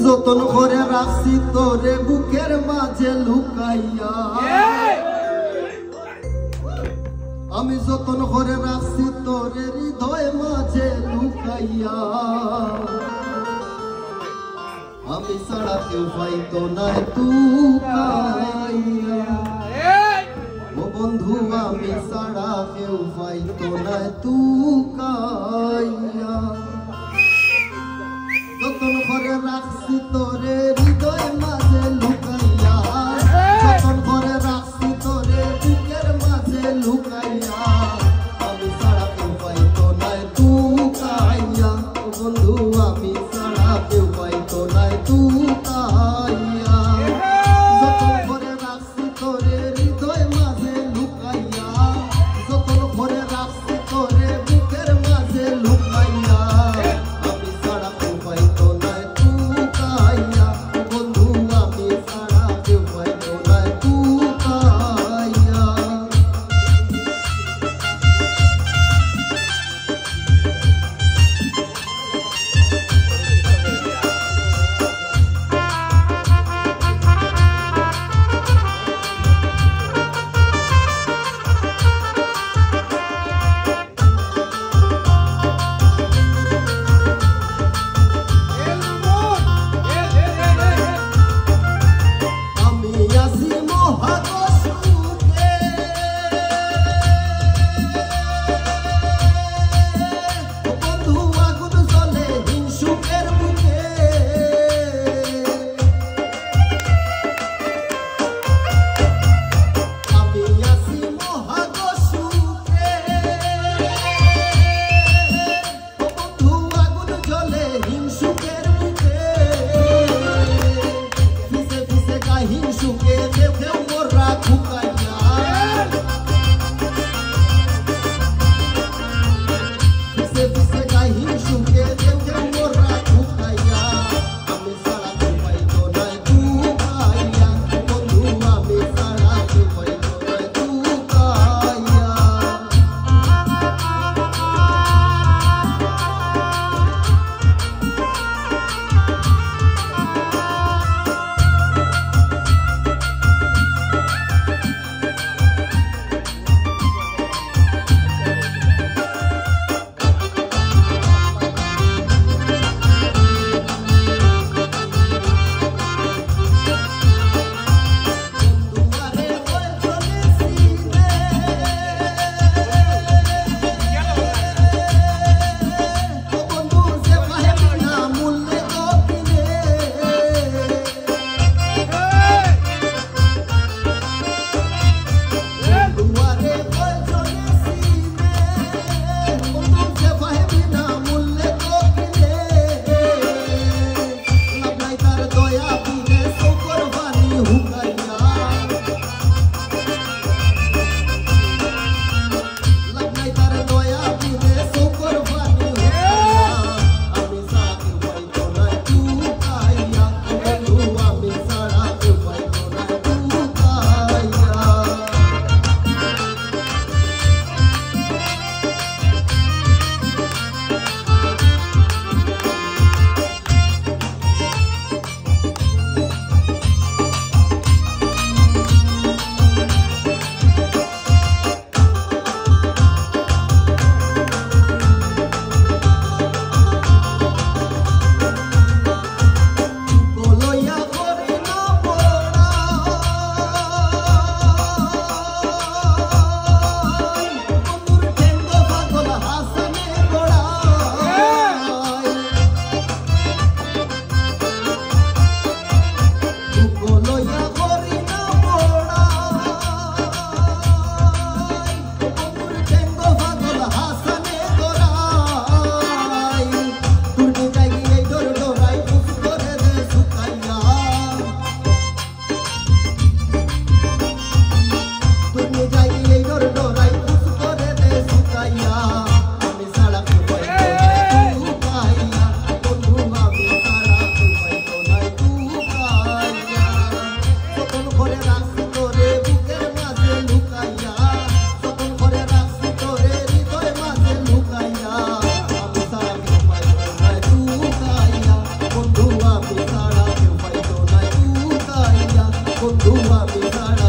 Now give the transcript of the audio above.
যতন করে রাখছি তোরে বুকের মাঝে লুকাইয়া, আমি যতন করে রাখছি তোরে হৃদয় মাঝে লুকাইয়া, আমি ছাড়া কেউ পাইতো না তুকাইয়া, ও বন্ধু আমি ছাড়া কেউ পাইতো না তুকাইয়া, যতন করে রাখছি তোরে হৃদয় মাঝে লুকাইয়া, যতন করে রাখছি তোরে বুকের মাঝে লুকাইয়া, আমি ছাড়া কেউ পাইতো না তুকাইয়া, ও বন্ধু আমি ছাড়া কেউ পাইতো না তুকাইয়া, যতন করে রাখছি তোরে হৃদয় মাঝে লুকাইয়া, যতন করে রাখছি তোরে বুকের মাঝে লুকাইয়া, আমি ছাড়া কেউ পাইতো না তুকাইয়া, ও আমি ছাড়া